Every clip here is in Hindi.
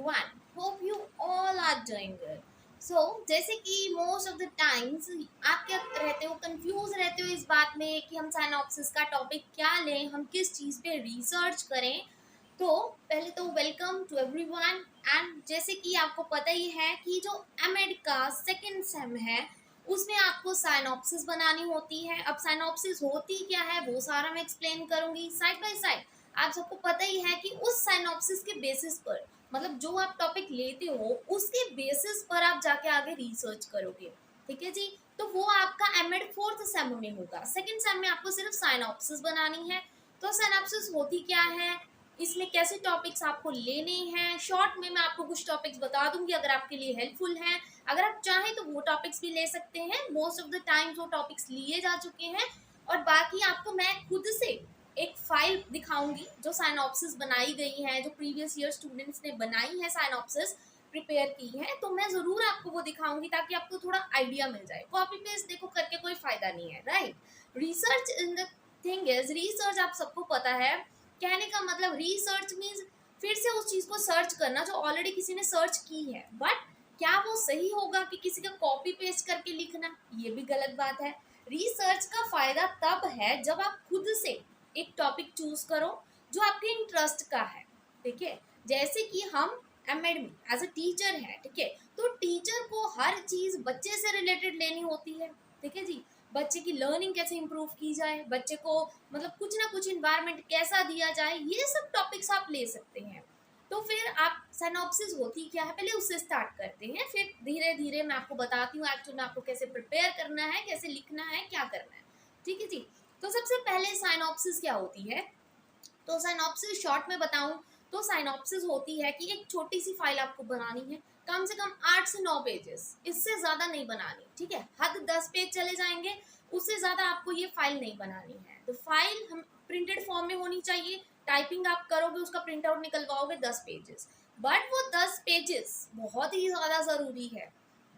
everyone. Hope you all are doing good. So, जैसे कि मोस्ट ऑफ द टाइम्स आप क्या रहते हो, कंफ्यूज रहते हो इस बात में कि हम साइनॉप्सिस का टॉपिक क्या लें, हम किस चीज़ पे रिसर्च करें। तो पहले तो वेलकम टू एवरीवन। एंड जैसे कि आपको पता ही है कि जो एमएड का सेकंड सेम है उसमें आपको साइनॉप्सिस बनानी होती है। अब साइनॉप्सिस होती क्या है वो सारा मैं एक्सप्लेन करूंगी साइड बाय साइड। आप सबको पता ही है कि उस साइनॉप्सिस के बेसिस पर, मतलब जो आप टॉपिक लेते हो उसके बेसिस पर आप जाके आगे रिसर्च करोगे। ठीक है जी। तो वो आपका एमएड फोर्थ सेम में होगा। सेकंड सेम में आपको सिर्फ साइनॉप्सिस बनानी है। तो साइनॉप्सिस होती क्या है, इसमें कैसे टॉपिक्स आपको लेने हैं, शॉर्ट में मैं आपको कुछ टॉपिक्स बता दूंगी अगर आपके लिए हेल्पफुल हैं। अगर आप चाहें तो वो टॉपिक्स भी ले सकते हैं, मोस्ट ऑफ द टाइम वो टॉपिक्स लिए जा चुके हैं। और बाकी आपको मैं खुद से एक फाइल दिखाऊंगी जो साइनॉप्सिस बनाई गई है, जो प्रीवियस ईयर स्टूडेंट्स ने बनाई है साइनॉप्सिस प्रिपेयर की है, तो मैं जरूर आपको वो दिखाऊंगी ताकि आपको थोड़ा आइडिया मिल जाए। कॉपी पेस्ट देखो करके कोई फायदा नहीं है, right. Research in the thing is, research आप सबको पता है, कहने का मतलब रिसर्च मीन्स फिर से उस चीज को सर्च करना जो ऑलरेडी किसी ने सर्च की है। बट क्या वो सही होगा कि किसी का कॉपी पेस्ट करके लिखना, ये भी गलत बात है। रिसर्च का फायदा तब है जब आप खुद से एक टॉपिक चूज करो जो आपके इंटरेस्ट का है। ठीक है, जैसे कि हम एमएड में एज अ टीचर है, ठीक है, तो टीचर को हर चीज बच्चे से रिलेटेड लेनी होती है। ठीक है जी, बच्चे की लर्निंग कैसे इंप्रूव की जाए, बच्चे को मतलब कुछ ना कुछ इन्वायरमेंट कैसा दिया जाए, ये सब टॉपिक्स आप ले सकते हैं। तो फिर आप सिनॉप्सिस होती क्या है पहले उससे स्टार्ट करते हैं, फिर धीरे धीरे मैं आपको बताती हूँ एक्चुअली में आपको कैसे प्रिपेयर करना है, कैसे लिखना है, क्या करना है। ठीक है जी। तो सबसे पहले साइनॉप्सिस क्या होती है, तो साइनॉप्सिस शॉर्ट में बताऊं तो साइनॉप्सिस होती है कि एक छोटी सी फाइल आपको बनानी है, कम से कम 8 से 9 पेजेस, इससे ज़्यादा नहीं बनानी। ठीक है, हद 10 पेज चले जाएंगे, उससे ज़्यादा आपको ये फाइल नहीं बनानी है। तो फाइल हम प्रिंटेड फॉर्म में होनी चाहिए, टाइपिंग आप करोगे उसका प्रिंट आउट निकलवाओगे 10 पेजेस। बट वो 10 पेजेस बहुत ही ज़्यादा ज़रूरी है,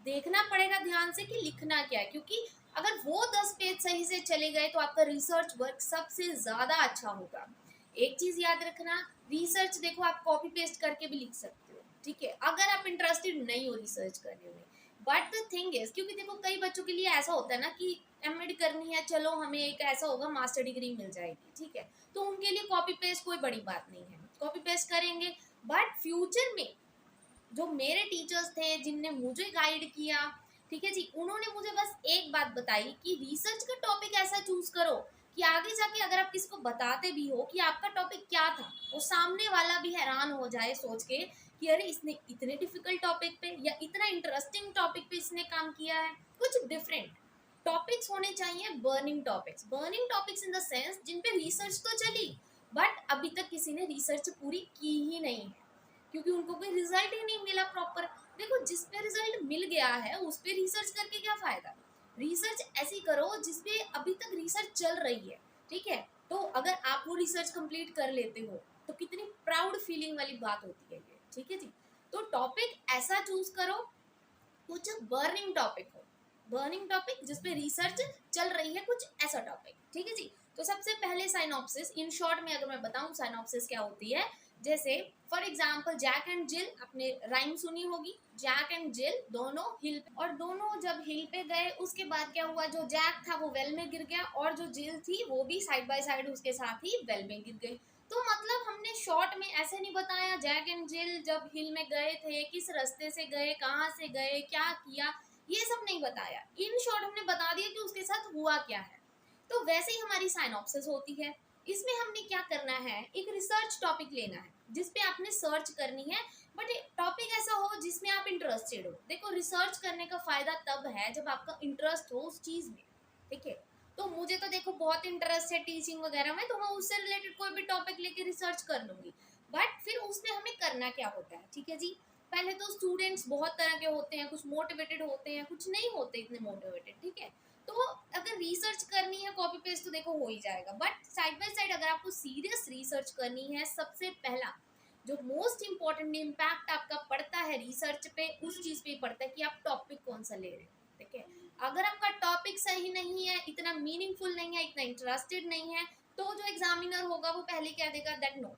देखना पड़ेगा ध्यान से कि लिखना क्या है, क्योंकि अगर वो 10 पेज सही से चले गए तो आपका रिसर्च वर्क सबसे ज़्यादा अच्छा होगा। एक चीज याद रखना, रिसर्च देखो आप कॉपी पेस्ट करके भी लिख सकते हो, ठीक है, अगर आप इंटरेस्टेड नहीं हो रिसर्च करने में। बट द थिंग इज, क्योंकि देखो कई बच्चों के लिए ऐसा होता है ना कि एमएड करनी है, चलो हमें एक ऐसा होगा मास्टर डिग्री मिल जाएगी, ठीक है, तो उनके लिए कॉपी पेस्ट कोई बड़ी बात नहीं है, कॉपी पेस्ट करेंगे। बट फ्यूचर में जो मेरे टीचर्स थे जिनने मुझे गाइड किया, ठीक है जी, उन्होंने मुझे बस एक बात बताई कि रिसर्च का टॉपिक ऐसा चूज करो कि आगे जाके अगर आप किसी को बताते भी हो कि आपका टॉपिक क्या था, वो सामने वाला भी हैरान हो जाए सोच के कि अरे इसने इतने डिफिकल्ट टॉपिक पे या इतना इंटरेस्टिंग टॉपिक पे इसने काम किया है। कुछ डिफरेंट टॉपिक्स होने चाहिए, burning topics in the sense जिन पे रिसर्च तो चली बट अभी तक किसी ने रिसर्च पूरी की ही नहीं है, क्योंकि उनको कोई रिजल्ट ही नहीं मिला प्रॉपर। देखो जिस पे रिजल्ट मिल गया है उस पे रिसर्च करके क्या फायदा, रिसर्च ऐसी करो जिसपे अभी तक रिसर्च चल रही है। ठीक है, तो अगर आप वो रिसर्च कंप्लीट कर लेते हो तो कितनी प्राउड फीलिंग वाली बात होती है ये। ठीक है जी, तो टॉपिक ऐसा चूज करो कुछ बर्निंग टॉपिक हो, बर्निंग टॉपिक जिसपे रिसर्च चल रही है, कुछ ऐसा टॉपिक। ठीक है जी। तो सबसे पहले साइनॉप्सिस इन शॉर्ट में अगर मैं बताऊं साइनॉप्सिस क्या होती है, जैसे फॉर एग्जाम्पल जैक एंड जिल, आपने राइम सुनी होगी, जैक एंड जिल दोनों हिल पे, और दोनों जब हिल पे गए उसके बाद क्या हुआ, जो जैक था वो वेल में गिर गया और जो जिल थी वो भी साइड बाय साइड उसके साथ ही वेल में गिर गई। तो मतलब हमने शॉर्ट में ऐसे नहीं बताया जैक एंड जिल जब हिल में गए थे किस रास्ते से गए, कहाँ से गए, क्या किया, ये सब नहीं बताया। इन शॉर्ट हमने बता दिया कि उसके साथ हुआ क्या है। तो वैसे ही हमारी साइनॉप्सिस होती है। इसमें हमने क्या करना है, एक रिसर्च टॉपिक लेना है जिसपे आपने सर्च करनी है, बट टॉपिक ऐसा हो जिसमें आप इंटरेस्टेड हो। देखो रिसर्च करने का फायदा तब है जब आपका इंटरेस्ट हो उस चीज में। ठीक है, तो मुझे तो देखो बहुत इंटरेस्ट है टीचिंग वगैरह में, तो मैं उससे रिलेटेड कोई भी टॉपिक लेके रिसर्च कर लूंगी। बट फिर उसमें हमें करना क्या होता है, ठीक है जी, पहले तो स्टूडेंट्स बहुत तरह के होते हैं, कुछ मोटिवेटेड होते हैं, कुछ नहीं होते इतने मोटिवेटेड। ठीक है, तो अगर रिसर्च करनी है कॉपी पेस्ट तो देखो हो ही जाएगा, बट साइड बाय साइड अगर आपको सीरियस रिसर्च करनी है, सबसे पहला जो मोस्ट इंपॉर्टेंट इम्पैक्ट आपका पड़ता है रिसर्च पे, उस चीज पे पड़ता है कि आप टॉपिक कौन सा ले रहे हैं। ठीक है, अगर आपका टॉपिक सही नहीं है, इतना मीनिंगफुल नहीं है, इतना इंटरेस्टेड नहीं है, तो जो एग्जामिनर होगा वो पहले क्या देगा, दैट नो,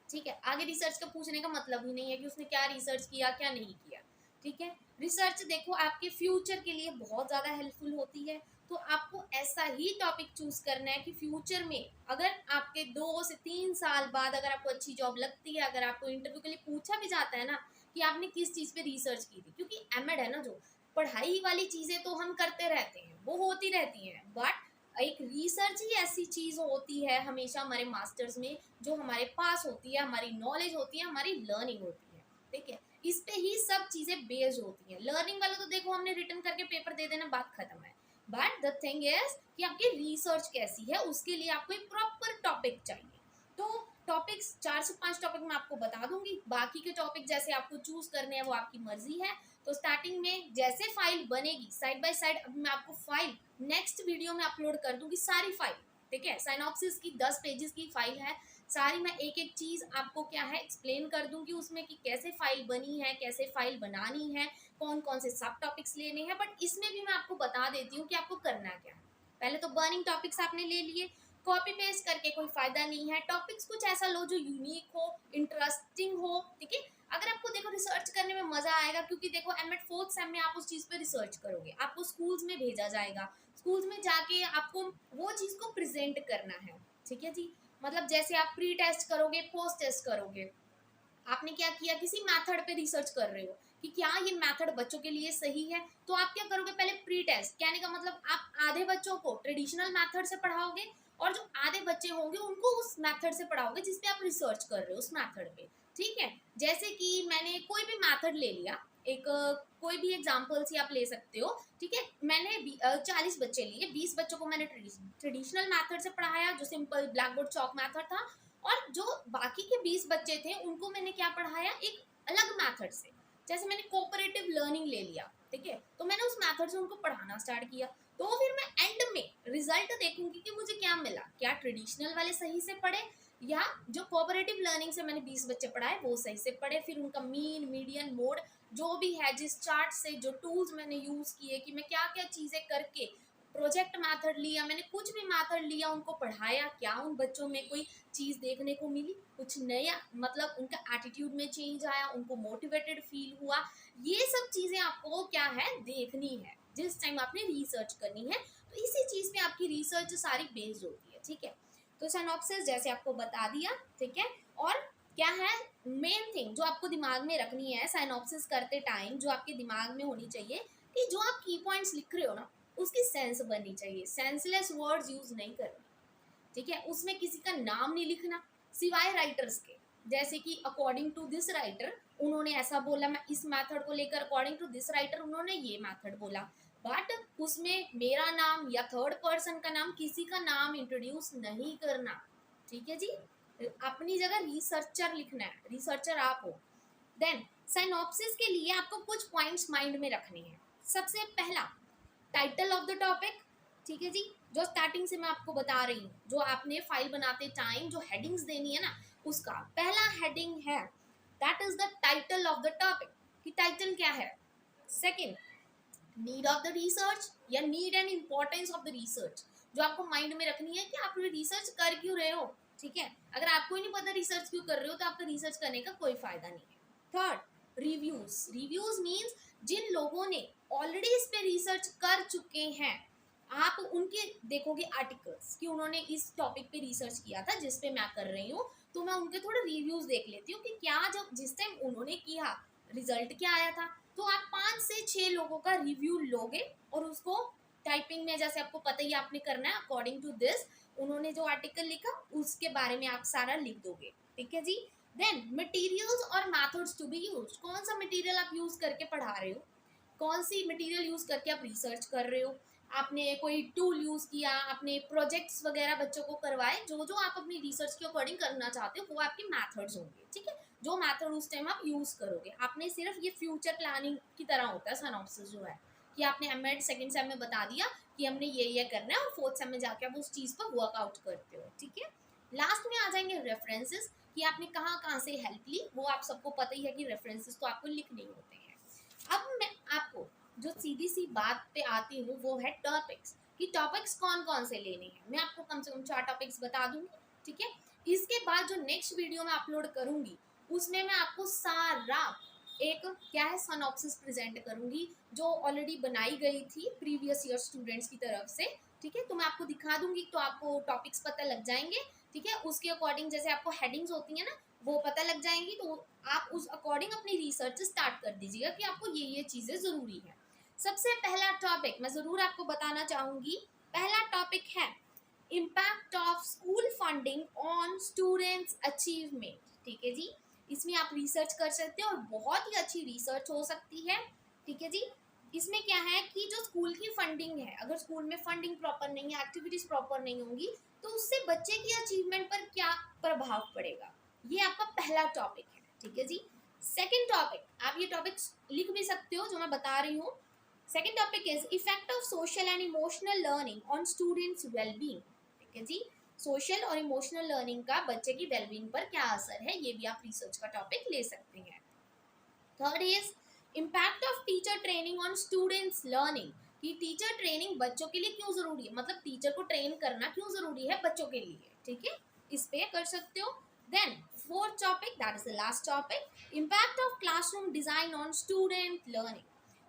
ठीक है, आगे रिसर्च का पूछने का मतलब ही नहीं है कि उसने क्या रिसर्च किया क्या नहीं किया। ठीक है, रिसर्च देखो आपके फ्यूचर के लिए बहुत ज़्यादा हेल्पफुल होती है। तो आपको ऐसा ही टॉपिक चूज करना है कि फ्यूचर में अगर आपके 2 से 3 साल बाद अगर आपको अच्छी जॉब लगती है, अगर आपको इंटरव्यू के लिए पूछा भी जाता है ना कि आपने किस चीज़ पे रिसर्च की थी, क्योंकि एमएड है ना, जो पढ़ाई वाली चीज़ें तो हम करते रहते हैं, वो होती रहती हैं, बट एक रिसर्च ही ऐसी चीज़ होती है हमेशा हमारे मास्टर्स में, जो हमारे पास होती है, हमारी नॉलेज होती है, हमारी लर्निंग होती है। ठीक है, इस पे ही सब चीज़ें बेस्ड होती हैं। लर्निंग वाला तो देखो हमने रिटर्न करके पेपर दे देना, बात खत्म है। बट द थिंग इज कि आपकी रिसर्च कैसी है, उसके लिए आपको एक प्रॉपर टॉपिक चाहिए। तो टॉपिक्स 4 से 5 टॉपिक मैं आपको बता दूंगी, बाकी के टॉपिक जैसे आपको चूज करने हैं वो आपकी मर्जी है। तो स्टार्टिंग में जैसे फाइल बनेगी साइड बाय साइड, अभी मैं आपको फाइल नेक्स्ट वीडियो में अपलोड कर दूंगी, सारी फाइल। ठीक है, साइनॉप्सिस की 10 पेजेस की फाइल है, सारी मैं एक एक चीज आपको क्या है एक्सप्लेन कर दूंगी उसमें कि कैसे फाइल बनी है, कैसे फाइल बनानी है, कौन कौन से सब टॉपिक्स लेने हैं। बट इसमें भी मैं आपको बता देती हूँ कि आपको करना क्या है। पहले तो बर्निंग टॉपिक्स आपने ले लिए, कॉपी पेस्ट करके कोई फायदा नहीं है। टॉपिक्स कुछ ऐसा लो जो यूनिक हो, इंटरेस्टिंग हो। ठीक है, अगर आपको देखो रिसर्च करने में मजा आएगा, क्योंकि देखो एमएड 4th सेम में आप उस चीज पे रिसर्च करोगे, आपको स्कूल्स में भेजा जाएगा, स्कूल्स में जाके आपको वो चीज को प्रेजेंट करना है। ठीक है जी, मतलब जैसे आप प्री टेस्ट करोगे, पोस्ट टेस्ट करोगे, आपने क्या किया, किसी मेथड पे रिसर्च कर रहे हो कि क्या ये मेथड बच्चों के लिए सही है, तो आप क्या करोगे, पहले प्री टेस्ट, कहने का मतलब आप आधे बच्चों को ट्रेडिशनल मेथड से पढ़ाओगे और जो आधे बच्चे होंगे उनको उस मेथड से पढ़ाओगे जिसपे आप रिसर्च कर रहे हो, उस मेथड पे। ठीक है, जैसे कि मैंने कोई भी मेथड ले लिया, एक कोई भी एग्जाम्पल ही आप ले सकते हो। ठीक है, मैंने 40 बच्चे लिए, 20 बच्चों को मैंने ट्रेडिशनल मेथड से पढ़ाया जो सिंपल ब्लैक बोर्ड चौक मेथड था, और जो बाकी के 20 बच्चे थे उनको मैंने क्या पढ़ाया, एक अलग मेथड से, जैसे मैंने कोऑपरेटिव लर्निंग ले लिया। ठीक है, तो मैंने उस मेथड से उनको पढ़ाना स्टार्ट किया। तो फिर मैं एंड में रिजल्ट देखूंगी कि मुझे क्या मिला, क्या ट्रेडिशनल वाले सही से पढ़े या जो कोऑपरेटिव लर्निंग से मैंने 20 बच्चे पढ़ाए वो सही से पढ़े। फिर उनका मीन, मीडियन, मोड जो भी है, जिस चार्ट से जो टूल्स मैंने यूज किए कि मैं क्या क्या चीजें करके, प्रोजेक्ट मेथड लिया, मैंने कुछ भी मेथड लिया, उनको पढ़ाया, क्या उन बच्चों में कोई चीज देखने को मिली, कुछ नया, मतलब उनका एटीट्यूड में चेंज आया, उनको मोटिवेटेड फील हुआ। ये सब चीजें आपको क्या है देखनी है जिस टाइम आपने रिसर्च करनी है। तो इसी चीज पे आपकी रिसर्च सारी बेस्ड होती है। ठीक है, तो सिनॉप्सिस जैसे आपको बता दिया। ठीक है, और क्या है मेन थिंग जो आपको दिमाग में रखनी है साइनॉप्सिस करते टाइम, जो आपके दिमाग में होनी चाहिए कि जो आप की पॉइंट्स लिख रहे हो ना उसकी सेंस बननी चाहिए, सेंसलेस वर्ड्स यूज नहीं करने। ठीक है, उसमें किसी का नाम नहीं लिखना सिवाय राइटर्स के, जैसे कि अकॉर्डिंग टू दिस राइटर उन्होंने ऐसा बोला, मैं इस मेथड को लेकर अकॉर्डिंग टू दिस राइटर उन्होंने ये मेथड बोला। बट उसमें मेरा नाम या थर्ड पर्सन का नाम, किसी का नाम इंट्रोड्यूस नहीं करना। ठीक है जी, अपनी जगह रिसर्चर लिखना है, रिसर्चर आप हो। देन साइनॉप्सिस के लिए आपको कुछ पॉइंट्स माइंड में रखने हैं। सबसे पहला, टाइटल ऑफ द टॉपिक। ठीक है जी, जो स्टार्टिंग से मैं आपको बता रही हूँ, जो आपने फाइल बनाते टाइम जो हेडिंग्स देनी है ना, उसका पहला हेडिंग है that is the title of the topic, कि टाइटल क्या है। Second, need of the research या need and importance of the research, जो आपको माइंड में रखनी है कि आप रिसर्च कर क्यों रहे हो। ठीक है, अगर आपको ही नहीं पता रिसर्च क्यों कर रहे हो तो आपका रिसर्च करने का कोई फायदा नहीं है। Third, reviews. रिव्यूज मीन्स जिन लोगों ने ऑलरेडी इस पे रिसर्च कर चुके हैं, आप उनके देखोगे आर्टिकल्स कि उन्होंने इस टॉपिक पे रिसर्च किया था जिस पे मैं कर रही हूँ, तो मैं उनके थोड़े रिव्यूज देख लेती हूँ कि क्या जब जिस टाइम उन्होंने किया रिजल्ट क्या आया था। तो आप 5 से 6 लोगों का रिव्यू लोगे और उसको टाइपिंग में, जैसे आपको पता ही आपने करना है अकॉर्डिंग टू दिस, उन्होंने जो आर्टिकल लिखा उसके बारे में आप सारा लिख दोगे। ठीक है जी, देन मटेरियल्स और मेथड्स टू बी यूज, कौन सा मटेरियल आप यूज करके पढ़ा रहे हो, कौन सी मटेरियल यूज करके आप रिसर्च कर रहे हो, आपने कोई टूल यूज किया, आपने प्रोजेक्ट्स वगैरह बच्चों को करवाए, जो जो आप अपनी रिसर्च के अकॉर्डिंग करना चाहते हो वो आपके मेथड्स होंगे। ठीक है, जो मेथड उस टाइम आप यूज करोगे, आपने सिर्फ ये फ्यूचर प्लानिंग की तरह होता है सिनॉप्सिस जो है, कि आपने एमएड सेकंड सेम में बता दिया कि हमने ये करना है और फोर्थ सेम में जाके आप उस चीज पर वर्कआउट करते हो। ठीक है, लास्ट में आ जाएंगे रेफरेंसेस, कि आपने कहाँ कहाँ से हेल्प ली, वो आप सबको पता ही है कि रेफरेंसेस तो आपको लिखने ही होते हैं। अब मैं आपको जो सीधी सी बात पे आती हूँ वो है टॉपिक्स, कि टॉपिक्स कौन कौन से लेने हैं। मैं आपको कम से कम 4 टॉपिक्स बता दूंगी। ठीक है, इसके बाद जो नेक्स्ट वीडियो मैं अपलोड करूंगी उसमें मैं आपको सारा एक क्या है सनॉप्सिस प्रेजेंट करूंगी जो ऑलरेडी बनाई गई थी प्रीवियस ईयर स्टूडेंट्स की तरफ से। ठीक है, तो मैं आपको दिखा दूंगी तो आपको टॉपिक्स पता लग जाएंगे। ठीक है, उसके अकॉर्डिंग जैसे आपको हेडिंग्स होती है ना वो पता लग जाएंगी, तो आप उस अकॉर्डिंग अपनी रिसर्च स्टार्ट कर दीजिएगा कि आपको ये चीज़ें ज़रूरी है। सबसे पहला टॉपिक मैं ज़रूर आपको बताना चाहूँगी, पहला टॉपिक है impact of school funding on students achievement. ठीक है जी, इसमें आप रिसर्च कर सकते हैं और बहुत ही अच्छी रिसर्च हो सकती है। ठीक है जी, इसमें क्या है कि जो स्कूल की फंडिंग है, अगर स्कूल में फंडिंग प्रॉपर नहीं है, एक्टिविटीज प्रॉपर नहीं होंगी, तो उससे बच्चे की अचीवमेंट पर क्या प्रभाव पड़ेगा, ये आपका पहला टॉपिक है। ठीक है जी, सेकेंड टॉपिक, आप ये टॉपिक लिख भी सकते हो जो मैं बता रही हूँ। Second topic is effect of social and emotional learning on students wellbeing. ठीक है जी, सोशल और इमोशनल लर्निंग का बच्चे की वेलबींग पर क्या असर है, ये भी आप रिसर्च का टॉपिक ले सकते हैं। Third is impact of teacher training on students learning, कि टीचर ट्रेनिंग बच्चों के लिए क्यों जरूरी है, मतलब टीचर को ट्रेन करना क्यों जरूरी है बच्चों के लिए। ठीक है, इस पे कर सकते हो। Then fourth topic, that is the last topic, impact of classroom design on student learning,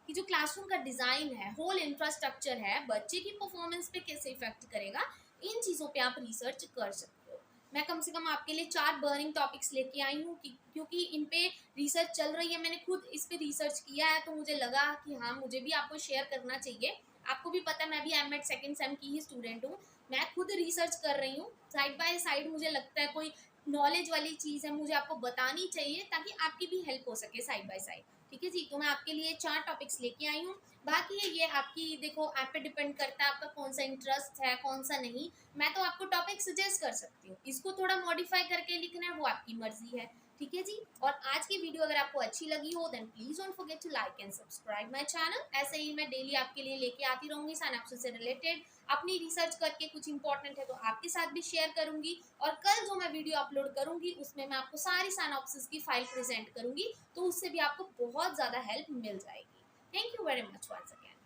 कि जो क्लासरूम का डिजाइन है, होल इंफ्रास्ट्रक्चर है, बच्चे की परफॉर्मेंस पे कैसे इफेक्ट करेगा, इन चीज़ों पे आप रिसर्च कर सकते हो। मैं कम से कम आपके लिए 4 बर्निंग टॉपिक्स लेके आई हूँ क्योंकि इन पे रिसर्च चल रही है, मैंने खुद इस पे रिसर्च किया है, तो मुझे लगा कि हाँ मुझे भी आपको शेयर करना चाहिए। आपको भी पता है मैं भी एमएड सेकंड सेम की ही स्टूडेंट हूँ, मैं खुद रिसर्च कर रही हूँ साइड बाय साइड। मुझे लगता है कोई नॉलेज वाली चीज़ है, मुझे आपको बतानी चाहिए ताकि आपकी भी हेल्प हो सके साइड बाय साइड। ठीक है जी, तो मैं आपके लिए 4 टॉपिक्स लेके आई हूँ। बाकी ये आपकी देखो आप पे डिपेंड करता है आपका कौन सा इंटरेस्ट है कौन सा नहीं। मैं तो आपको टॉपिक सजेस्ट कर सकती हूँ, इसको थोड़ा मॉडिफाई करके लिखना है वो आपकी मर्जी है। ठीक है जी, और आज की वीडियो अगर आपको अच्छी लगी हो then please don't forget to like and subscribe my channel. ऐसे ही मैं डेली आपके लिए लेके आती रहूंगी सिनैप्सिस से रिलेटेड, अपनी रिसर्च करके कुछ इंपॉर्टेंट है तो आपके साथ भी शेयर करूंगी। और कल जो मैं वीडियो अपलोड करूंगी उसमें मैं आपको सारी सिनॉप्सिस की फाइल प्रेजेंट करूंगी, तो उससे भी आपको बहुत ज़्यादा हेल्प मिल जाएगी। Thank you very much once again.